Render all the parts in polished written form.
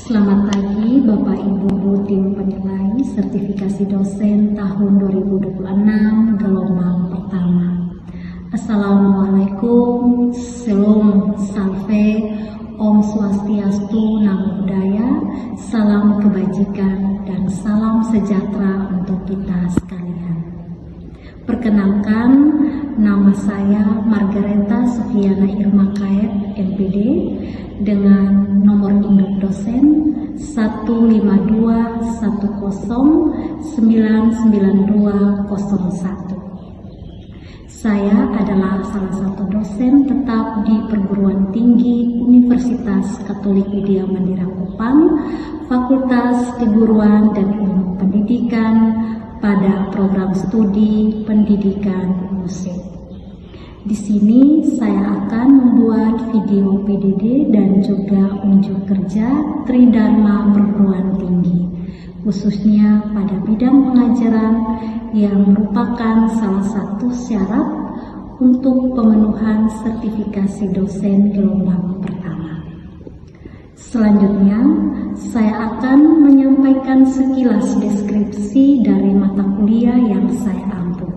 Selamat pagi Bapak Ibu Guru tim penilai sertifikasi dosen tahun 2026 gelombang pertama. Assalamualaikum, Shalom, Salve, Om Swastiastu, Namo Buddhaya, salam kebajikan dan salam sejahtera untuk kita sekalian. Perkenalkan, nama saya Margareta Sufiana Irma Kaet, MPD, dengan nomor induk dosen 15210992201. Saya adalah salah satu dosen tetap di Perguruan Tinggi Universitas Katolik Widya Mandira Kupang, Fakultas Keguruan dan Ilmu Pendidikan pada program studi Pendidikan Musik. Di sini saya akan membuat video PDD dan juga unjuk kerja Tridharma Perguruan Tinggi, khususnya pada bidang pengajaran yang merupakan salah satu syarat untuk pemenuhan sertifikasi dosen gelombang pertama. Selanjutnya, saya akan menyampaikan sekilas deskripsi dari mata kuliah yang saya ampuh,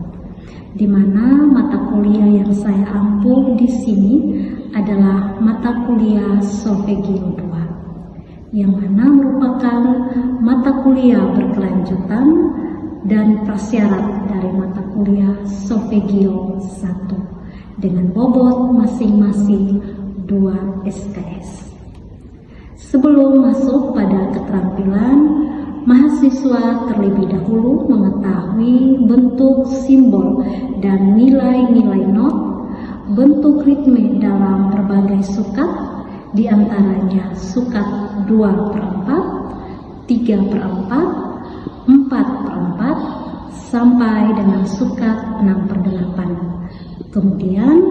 di mana mata kuliah yang saya ampuh di sini adalah mata kuliah Solfegio 2, yang mana merupakan mata kuliah berkelanjutan dan prasyarat dari mata kuliah Solfegio 1 dengan bobot masing-masing 2 SKS. Sebelum masuk pada keterampilan, mahasiswa terlebih dahulu mengetahui bentuk simbol dan nilai-nilai not, bentuk ritme dalam berbagai sukat, diantaranya sukat 2/4, 3/4, 4/4, sampai dengan sukat 6/8. Kemudian,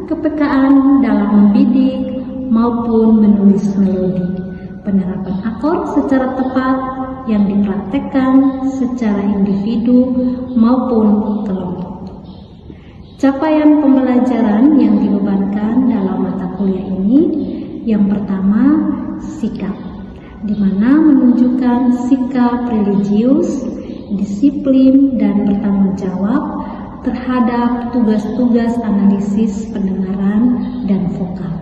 kepekaan dalam membidik maupun menulis melodi, penerapan akord secara tepat yang dipraktekkan secara individu maupun kelompok. Capaian pembelajaran yang dibebankan dalam mata kuliah ini, yang pertama sikap, di mana menunjukkan sikap religius, disiplin, dan bertanggung jawab terhadap tugas-tugas analisis pendengaran dan vokal.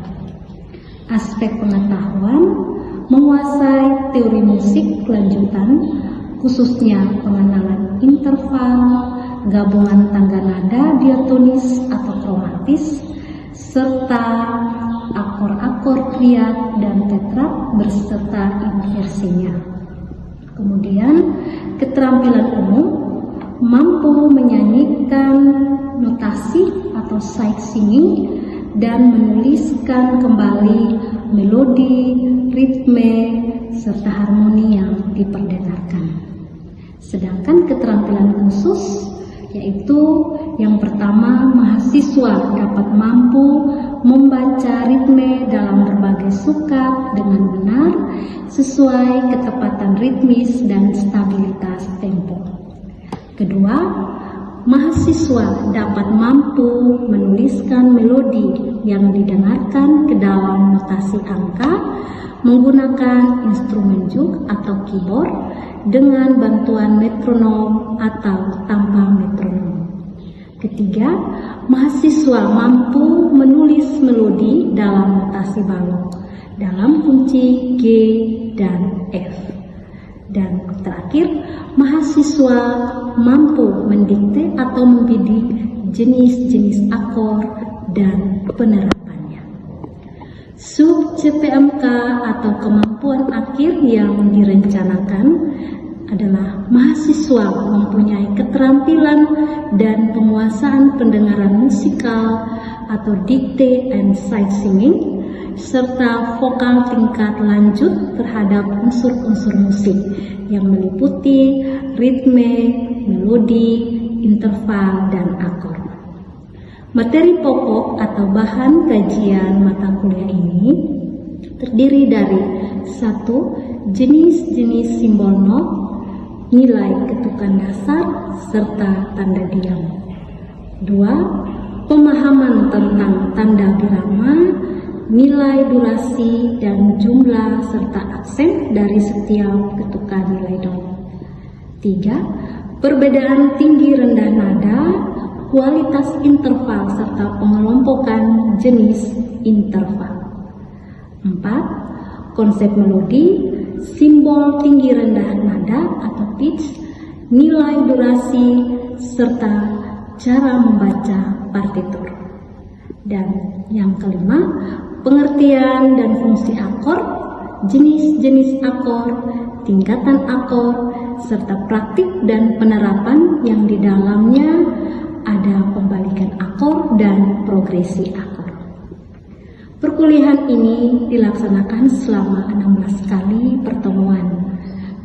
Aspek pengetahuan, menguasai teori musik kelanjutan, khususnya pengenalan interval, gabungan tangga nada diatonis atau kromatis, serta akor-akor triad dan tetrat berserta inversinya. Kemudian, keterampilan umum, mampu menyanyikan notasi atau sight singing dan menuliskan kembali melodi, ritme, serta harmoni yang diperdengarkan. Sedangkan keterampilan khusus, yaitu yang pertama, mahasiswa dapat mampu membaca ritme dalam berbagai sukat dengan benar sesuai ketepatan ritmis dan stabilitas tempo. Kedua, mahasiswa dapat mampu menuliskan melodi yang didengarkan ke dalam notasi angka menggunakan instrumen juk atau keyboard dengan bantuan metronom atau tanpa metronom. Ketiga, mahasiswa mampu menulis melodi dalam notasi balok dalam kunci G dan F. Dan terakhir, mahasiswa mampu mendikte atau membidik jenis-jenis akor dan penerapannya. Sub CPMK atau kemampuan akhir yang direncanakan adalah mahasiswa mempunyai keterampilan dan penguasaan pendengaran musikal atau dikte and sight singing, serta vokal tingkat lanjut terhadap unsur-unsur musik yang meliputi ritme, melodi, interval, dan akord. Materi pokok atau bahan kajian mata kuliah ini terdiri dari 1. Jenis-jenis simbol not, nilai ketukan dasar, serta tanda diam. 2. Pemahaman tentang tanda birama, nilai durasi dan jumlah serta aksen dari setiap ketukan nilai do. 3. Perbedaan tinggi rendah nada, kualitas interval serta pengelompokan jenis interval. 4. Konsep melodi, simbol tinggi rendah nada atau pitch, nilai durasi serta cara membaca partitur. Dan yang kelima, pengertian dan fungsi akord, jenis-jenis akord, tingkatan akord, serta praktik dan penerapan yang di dalamnya ada pembalikan akord dan progresi akord. Perkuliahan ini dilaksanakan selama 16 kali pertemuan.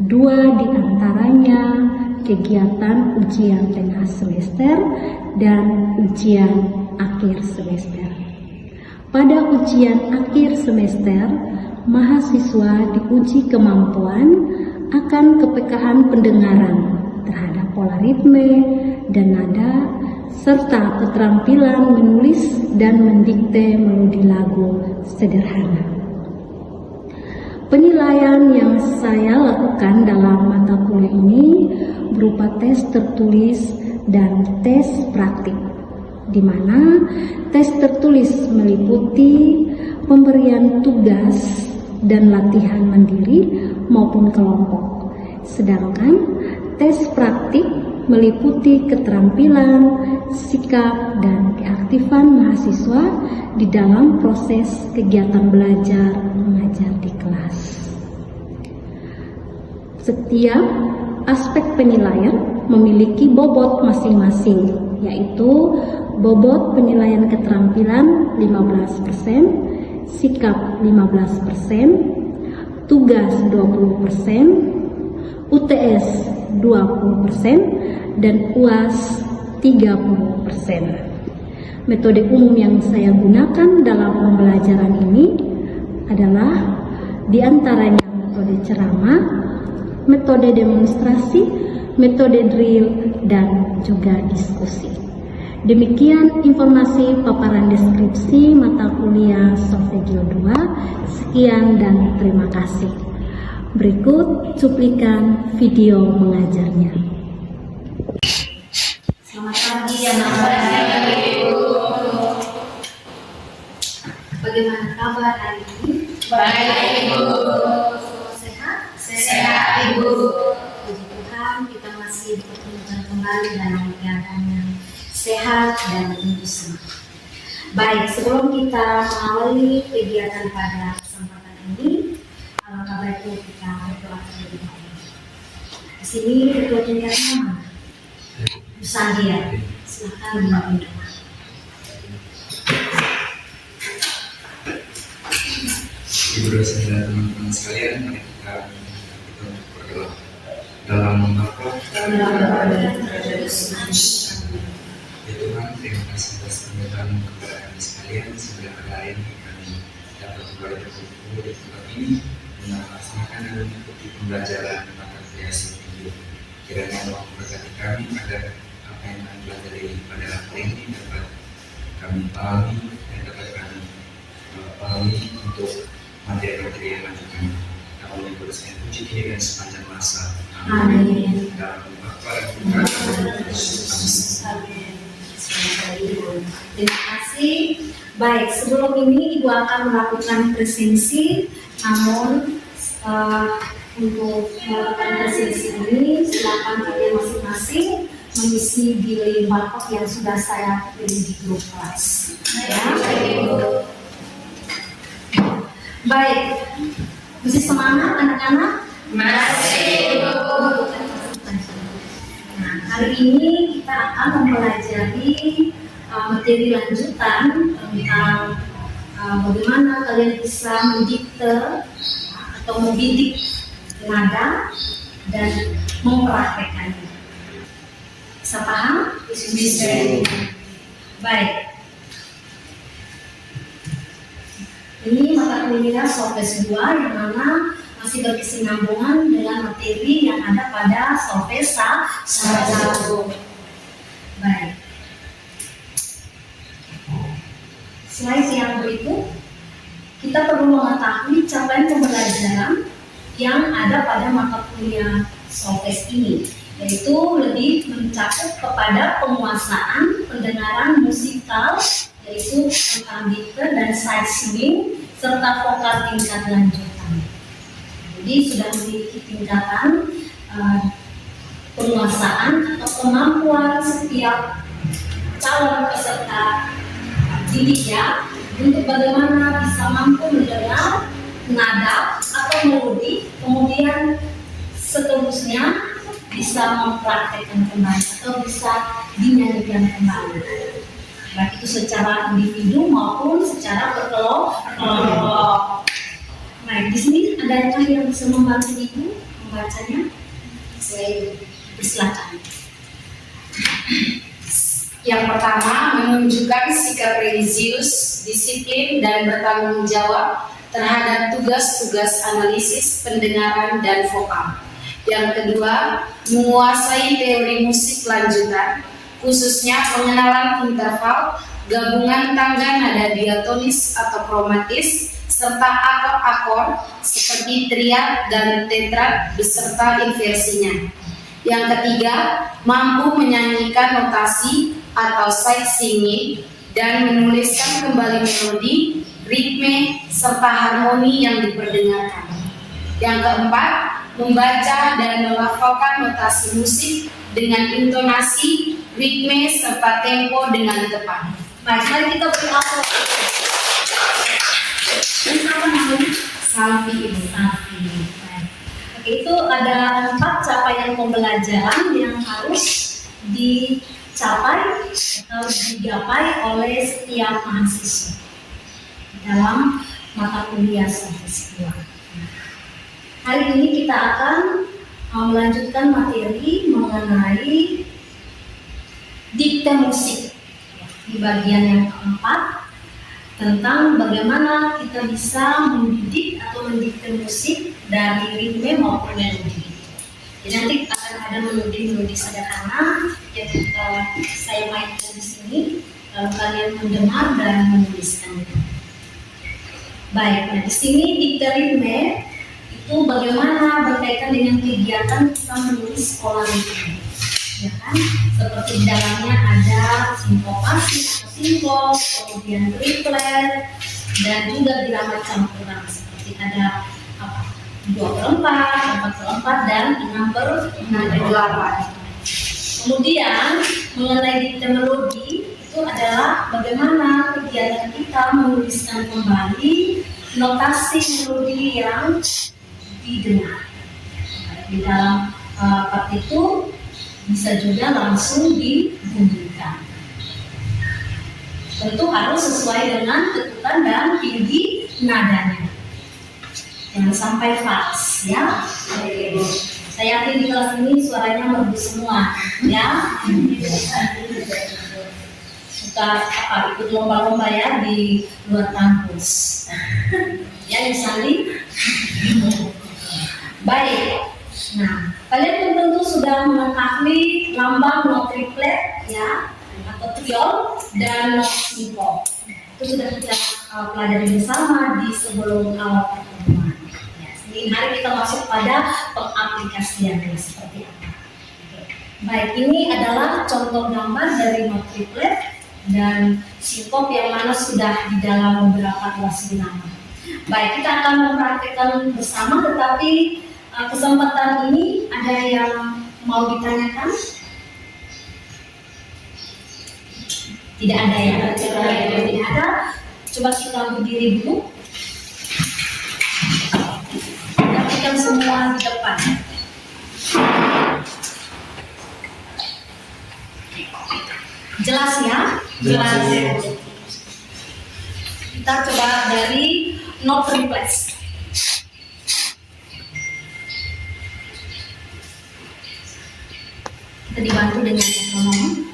2 di antaranya kegiatan ujian tengah semester dan ujian akhir semester. Pada ujian akhir semester, mahasiswa diuji kemampuan akan kepekaan pendengaran terhadap pola ritme dan nada, serta keterampilan menulis dan mendikte melodi lagu sederhana. Penilaian yang saya lakukan dalam mata kuliah ini berupa tes tertulis dan tes praktik, di mana tes tertulis meliputi pemberian tugas dan latihan mandiri maupun kelompok, sedangkan tes praktik meliputi keterampilan, sikap, dan keaktifan mahasiswa di dalam proses kegiatan belajar mengajar di kelas. Setiap aspek penilaian memiliki bobot masing-masing, yaitu bobot penilaian keterampilan 15%, sikap 15%, tugas 20%, UTS 20%, dan UAS 30%. Metode umum yang saya gunakan dalam pembelajaran ini adalah diantaranya metode ceramah, metode demonstrasi, metode drill, dan juga diskusi. Demikian informasi paparan deskripsi mata kuliah Solfegio 2. Sekian dan terima kasih. Berikut cuplikan video mengajarnya. Selamat pagi anak-anak. Bagaimana kabar hari ini? Baik, Ibu. Sehat? Sehat, Ibu. Puji Tuhan, kita masih dipertemukan kembali dalam keadaan yang sehat dan tentu semangat. Baik, sebelum kita mengawali kegiatan pada kesempatan ini, alangkah baiknya kita berdoa terlebih dahulu. Di sini ketua tingkatnya mana? Bu Sandia, silakan memimpin doa. Ibu dosen dan teman-teman sekalian, mari kita berdoa. Dalam nama Ya Tuhan, terima kasih atas permintaan kepada kami sekalian, sehingga pada hari ini kami dapat kembali berkumpul di tempat ini dan melaksanakan dan mengikuti pembelajaran mata kuliah Solfegio. Kiranya Allah memberkati kami agar apa yang kami pelajari pada hari ini dapat kami pahami dan dapat kami pahami untuk materi-materi yang lanjutan. Nama yang bersedia puji kini dan sepanjang masa. Amin. Dalam Bapa dan Putra dan Yesus. Amin. Terima kasih. Baik, sebelum ini Ibu akan melakukan presensi, namun untuk melakukan presensi ini silakan kalian masing-masing mengisi di link barcode yang sudah saya beri di grup kelas. Ya. Baik, masih semangat anak-anak? Masih, Ibu. Nah, hari ini kita akan mempelajari materi lanjutan tentang bagaimana kalian bisa mendikte atau membidik nada dan mempraktekannya. Bisa paham? Bisa. Baik. Ini mata kuliah Solfes 2 yang mana masih berkesinambungan dengan materi yang ada pada Solfes 1. Baik. Slide yang berikut kita perlu mengetahui capaian pembelajaran yang ada pada mata kuliah Solfes ini, yaitu lebih mencakup kepada penguasaan pendengaran musikal, yaitu tentang dikte dan sight singing serta vokal tingkat lanjutan. Jadi sudah memiliki tingkatan penguasaan atau kemampuan setiap calon peserta didiknya untuk bagaimana bisa mampu mendengar nada atau melodi, kemudian seterusnya bisa mempraktekkan kembali atau bisa dinyanyikan kembali, baik itu secara individu maupun secara berkelompok. Nah, di sini adakah yang bisa membantu Ibu membacanya? Saya bersilakan. Yang pertama, menunjukkan sikap religius, disiplin, dan bertanggung jawab terhadap tugas-tugas analisis, pendengaran, dan vokal. Yang kedua, menguasai teori musik lanjutan, khususnya pengenalan interval, gabungan tangga nada diatonis atau kromatis, serta akor-akor seperti triad dan tetrad beserta inversinya. Yang ketiga, mampu menyanyikan notasi atau sight singing dan menuliskan kembali melodi, ritme, serta harmoni yang diperdengarkan. Yang keempat, membaca dan melafalkan notasi musik dengan intonasi, ritme, serta tempo dengan tepat. Baik, mari kita beri aplaus. Ini apa namanya? Salvi Ibu. Salvi. Baik. Oke, itu ada 4 capaian pembelajaran yang harus dicapai atau digapai oleh setiap mahasiswa dalam mata kuliah Solfes 2. Hari ini kita akan melanjutkan materi mengenai dikte musik di bagian yang keempat, tentang bagaimana kita bisa mendidik atau mendikte musik dari ritme maupun melodi. Jadi nanti akan ada melodi-melodi sederhana yang saya mainkan di sini, lalu kalian mendengar dan menuliskannya. Baik, nah di sini dikte ritme itu bagaimana berkaitan dengan kegiatan kita menulis pola ritme, ya kan? Seperti di dalamnya ada sinkopasi atau sinkop, kemudian triplet, dan juga irama campuran seperti ada 2/4, 4/4, dan 6/8. Kemudian mengenai dikte melodi itu adalah bagaimana kegiatan kita menuliskan kembali notasi melodi yang didengar. Di dalam partitur bisa juga langsung dibunyikan. Tentu harus sesuai dengan ketukan dan tinggi nadanya. Jangan sampai fals, ya. Saya yakin di kelas ini suaranya merdu semua, ya. Suka ikut lomba-lomba ya di luar kampus. Ya, misalnya. Baik. Nah, kalian tentu sudah mengetahui lambang not triplet, ya, atau triol dan not sinkop. Itu sudah kita pelajari bersama di sebelum awal pertemuan. Ini hari kita masuk pada pengaplikasiannya seperti apa. Baik, ini adalah contoh gambar dari not triplet dan sinkop yang mana sudah di dalam beberapa kelas bilangan. Baik, kita akan mempraktikkan bersama, tetapi kesempatan ini ada yang mau ditanyakan? Tidak ada ya? Tidak ada. Coba kita berdiri dulu. Perhatikan semua di depan. Jelas ya? Jelas. Kita coba dari not triplet. Kita dibantu dengan metronom.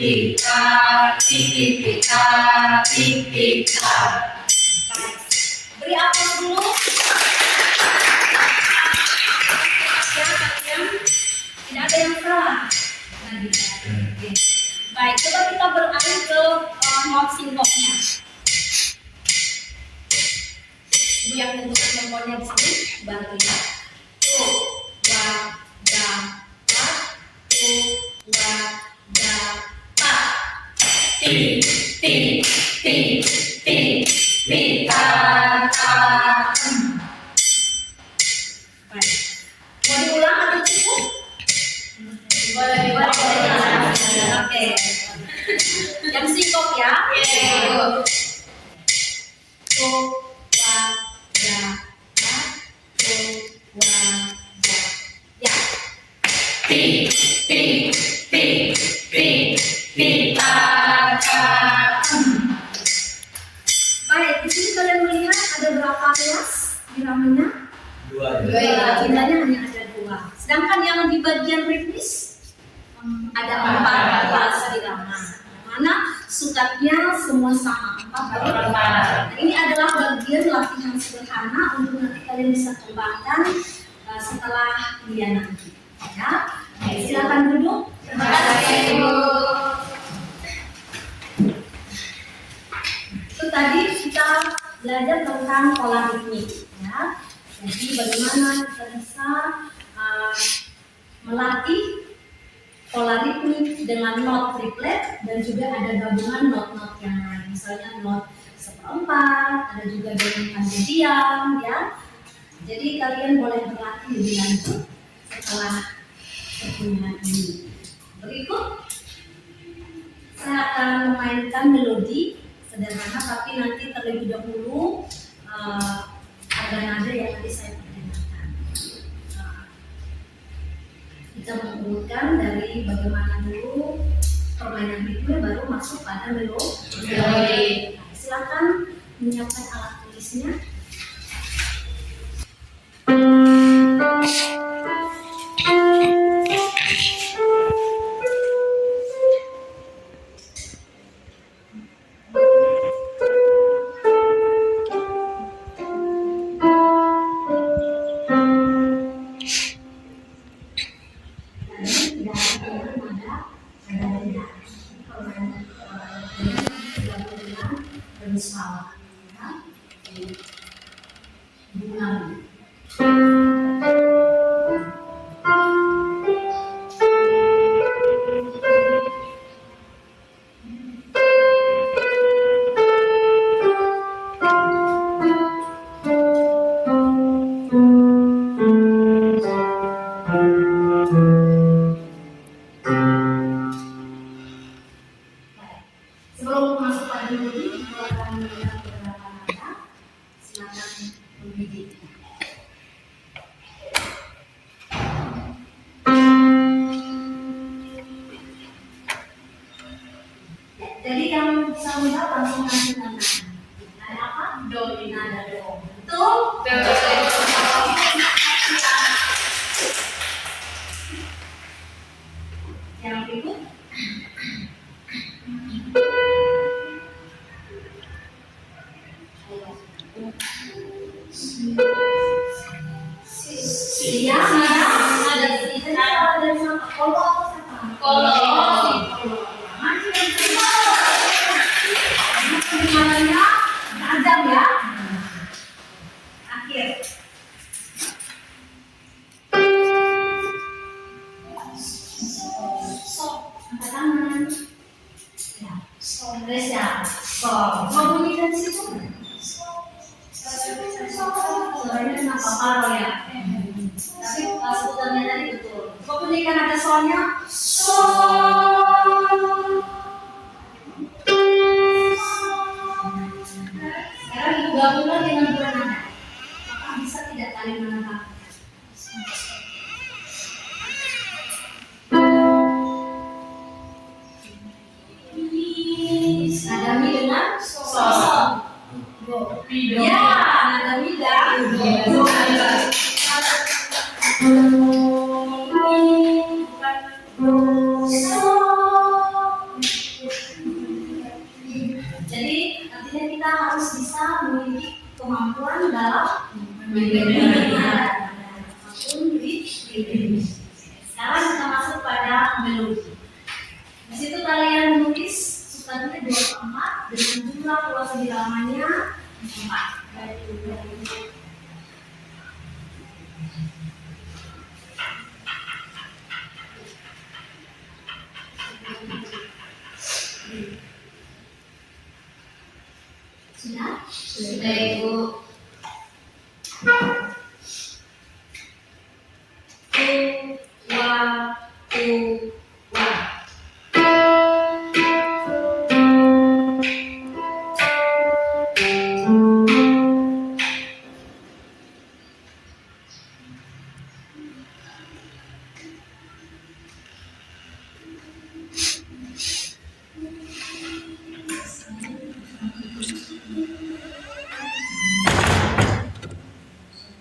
pika, pika, pika. Beri aplaus dulu. Ya, kalian tidak ada yang salah. Tadi. Oke. Baik, coba kita beralih ke not sinkopnya. Ibu yang tentukan nomornya di sini, bantu ya. Tu, wa, da, pa. Tu, wa, da, pa. Ti, ti, ti, ti, pika, ta. Baik. Mau diulang atau cukup? Boleh. Oke. Yang sinkop ya. Tu, wa, da, pa. Tu, wa, da. Ya. Pi, pi, pi, pi, pika, ta. Baik, di sini kalian melihat ada berapa kelas biramanya? Dua. Jumlahnya hanya ada 2. Sedangkan yang di bagian ritmis ada 4 kelas birama. Mana sukatnya semua sama 4. Nah, ini adalah bagian latihan sederhana untuk nanti kalian bisa kembangkan setelah kuliah nanti. Ya, oke, silakan duduk. Terima kasih, Ibu. Itu tadi kita belajar tentang pola ritmik. Ya. Jadi bagaimana kita bisa melatih pola ritmik dengan not triplet dan juga ada gabungan not-not yang lain. Misalnya not 1/4, ada juga dengan tanda diam, ya. Jadi kalian boleh berlatih lebih lanjut setelah pertemuan ini. Berikut saya akan memainkan melodi sederhana, tapi nanti terlebih dahulu ada nada yang nanti saya perkenalkan. Kita mengurutkan dari bagaimana dulu permainan ritme baru masuk pada melodi. Silakan menyiapkan alat tulisnya. Sebelum masuk pada melodi, kita akan melihat beberapa nada. Silakan membidik. Jadi yang bisa melihat langsung kasih nada. Nada apa? Do. Nada do. Betul? Yang berikut. Iya, nada di sini ada sama kolo atau siapa? Kolo. Nadanya tajam ya. Akhir. So, angkat tangan. Ya, so, terus ya. So, mau bunyi dari situ? Suaranya kenapa paro ya? Tapi sebutannya tadi betul. Kok bunyikan ada soalnya? So. Sekarang ibu gabungkan dengan dua nada. Maka bisa tidak saling menentang. Nada mi dengan so. Ya, nada mi dan do. So. kemampuan dalam mendengar apapun di Sekarang kita masuk pada melodi. Di situ kalian tulis substantif 24 dengan jumlah puasa di halamannya 4. Sudah? Sudah Ibu.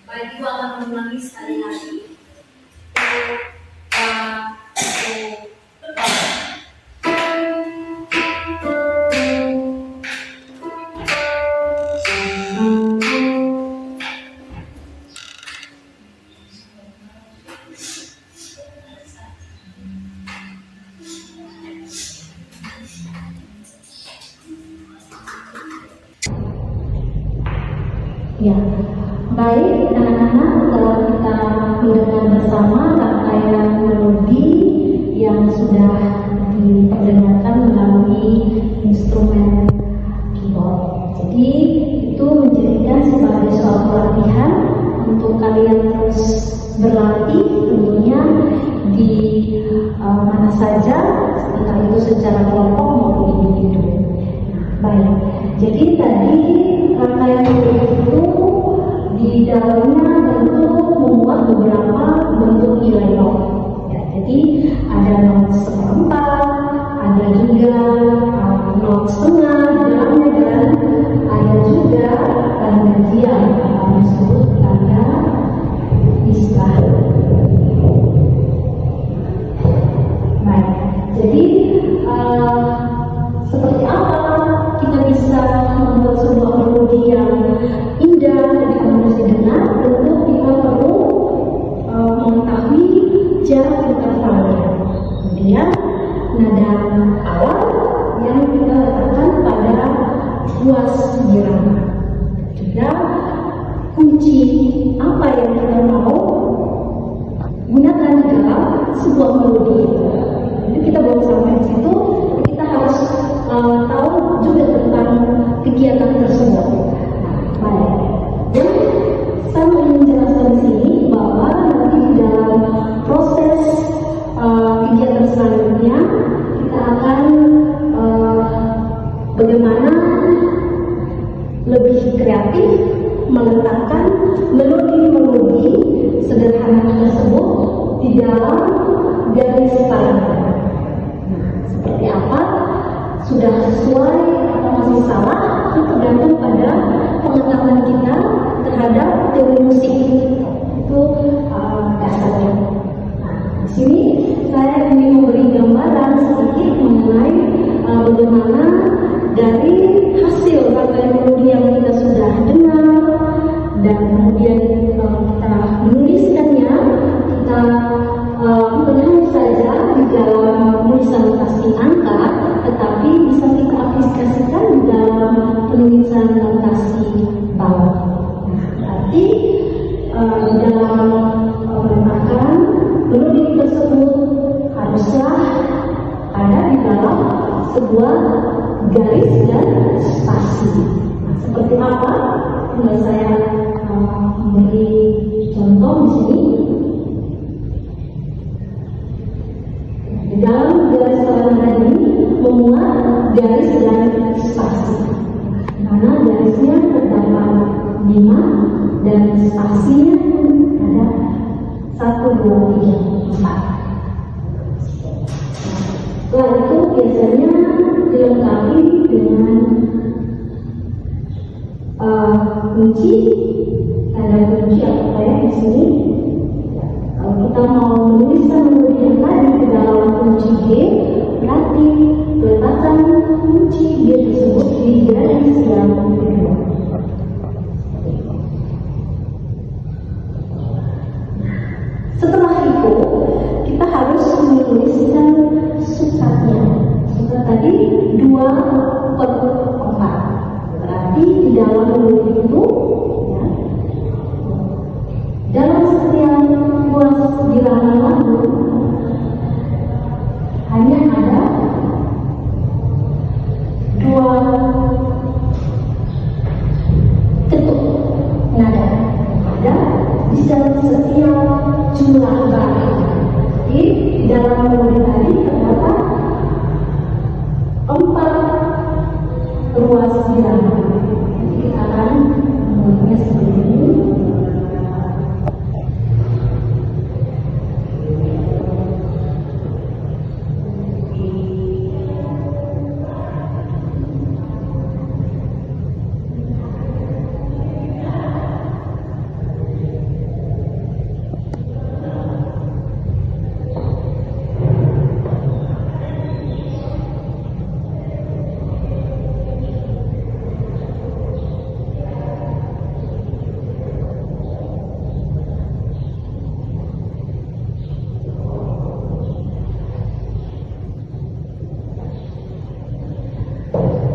Baik, Ibu akan mengulangi sekali lagi. Ya, baik anak-anak, kalau kita mendengar bersama rangkaian melodi yang sudah diperdengarkan melalui instrumen keyboard. Jadi itu menjadikan sebagai suatu latihan untuk kalian terus berlatih tentunya di mana saja, entah itu secara kelompok maupun individu. Baik, jadi tadi rangkaian melodi itu di dalamnya tentu membuat beberapa bentuk nilai not. Ya, jadi ada not seperempat, ada juga not setengah di dalamnya, dan ada juga tanda diam yang disebut tanda istilah. Baik, jadi seperti apa kita bisa membuat sebuah melodi yang indah dan bisa didengar? Tentu kita perlu mengetahui cara putar-putarnya. Kemudian nada awal yang kita letakkan pada ruas irama. Juga kunci apa yang kita mau gunakan dalam sebuah melodi. Jadi kita baru sampai di situ, kita harus tahu juga tentang kegiatan tersebut. Baik. Dan saya ingin menjelaskan di sini bahwa nanti di dalam proses kegiatan selanjutnya kita akan bagaimana lebih kreatif meletakkan melodi-melodi sederhana tersebut di dalam garis tanda. Seperti apa? Sudah sesuai atau masih salah? Itu tergantung pada pengetahuan kita terhadap teori musik. Itu dasarnya. Nah, di sini saya ingin memberi gambaran sedikit mengenai bagaimana dari hasil rangkaian melodi yang kita sudah dengar dan kemudian kita menuliskannya, kita bukan hanya saja di dalam penulisan notasi angka, tetapi bisa kita aplikasikan di dalam penulisan notasi bawah. Nah, berarti di dalam meletakkan melodi tersebut haruslah ada di dalam sebuah garis dan spasi. Nah, seperti apa? Tinggal saya memberi contoh di sini. Di dalam garis tanda ini memuat garis dan spasi, mana garisnya terdapat 5 dan spasinya ada 1, 2, 3, 4. Setelah itu biasanya dilengkapi dengan kunci, tanda kunci apa ya di sini. Kalau kita mau menuliskan melodi yang tadi ke dalam kunci G, berarti peletakan kunci G tersebut di garis yang kedua. Setelah itu kita harus menuliskan sutatnya. Sutat tadi 2/4. Berarti di dalam mulut itu, ya, dalam setiap ruas bilangan lambung hanya ada 2 ketuk nada. Ada di dalam setiap jumlah baris. Jadi dalam mulut tadi terdapat 4 ruas bilangan. Jadi kita akan memulainya seperti ini.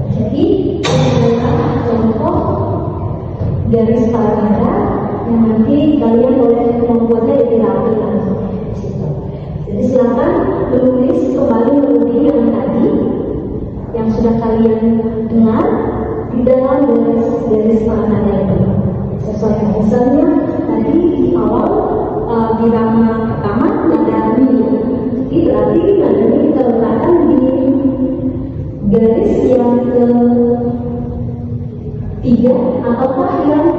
Jadi, adalah contoh garis parada yang nanti kalian boleh membuatnya di rapi langsung. Jadi silakan menulis kembali melodi yang tadi yang sudah kalian dengar di dalam garis parada itu. Sesuai misalnya tadi di awal birama pertama nada mi. Jadi berarti nada mi kita letakkan di garis yang ketiga ataukah yang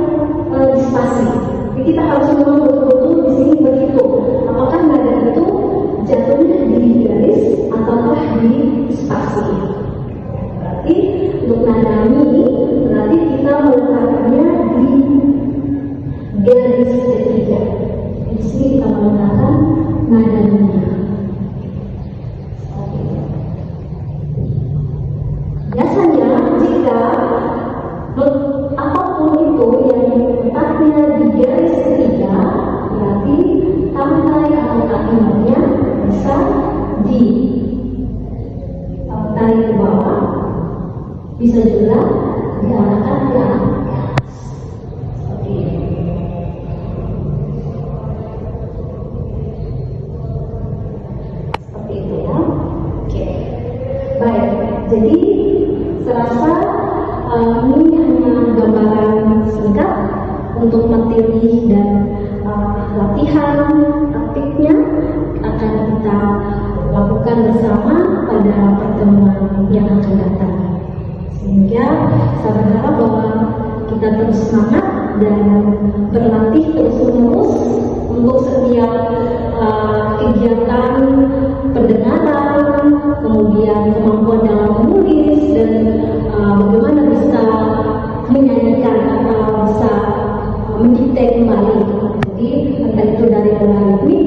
spasi. Jadi kita harus memang betul-betul di sini berhitung apakah nada itu jatuhnya di garis ataukah di spasi. Berarti untuk nada mi berarti kita meletakkannya di garis ketiga. Di sini kita meletakkan nada mi. Biasanya jika apapun itu yang letaknya di garis ketiga, berarti tangkai atau kakinya bisa ditarik ke bawah, bisa juga diarahkan ke atas. Seperti ini. Seperti itu ya. Oke. Baik. Jadi serasa ini hanya gambaran singkat untuk materi dan latihan praktiknya akan kita lakukan bersama pada pertemuan yang akan datang. Sehingga saya berharap bahwa kita terus semangat dan berlatih terus-menerus untuk setiap kegiatan pendengaran, kemudian kemampuan dalam menulis dan bagaimana bisa menyanyikan atau bisa mendikte kembali. Jadi entah itu dari ritmik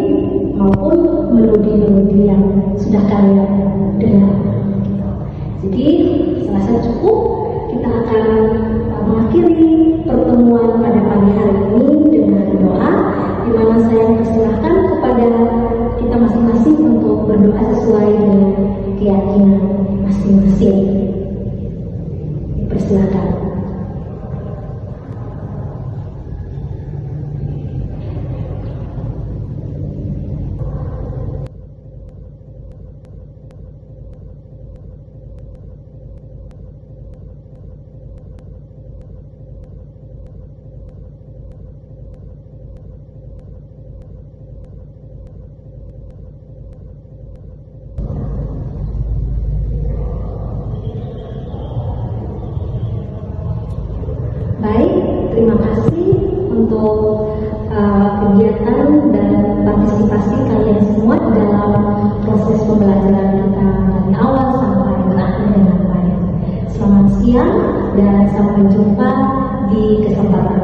maupun melodi-melodi yang sudah kalian dengar. Jadi saya rasa cukup. Kita akan mengakhiri pertemuan pada pagi hari ini dengan doa, di mana saya mempersilahkan kepada kita masing-masing untuk berdoa sesuai dengan keyakinan masing-masing. Dipersilakan. Baik, terima kasih untuk kegiatan dan partisipasi kalian semua dalam proses pembelajaran kita dari awal sampai berakhir dengan baik. Selamat siang dan sampai jumpa di kesempatan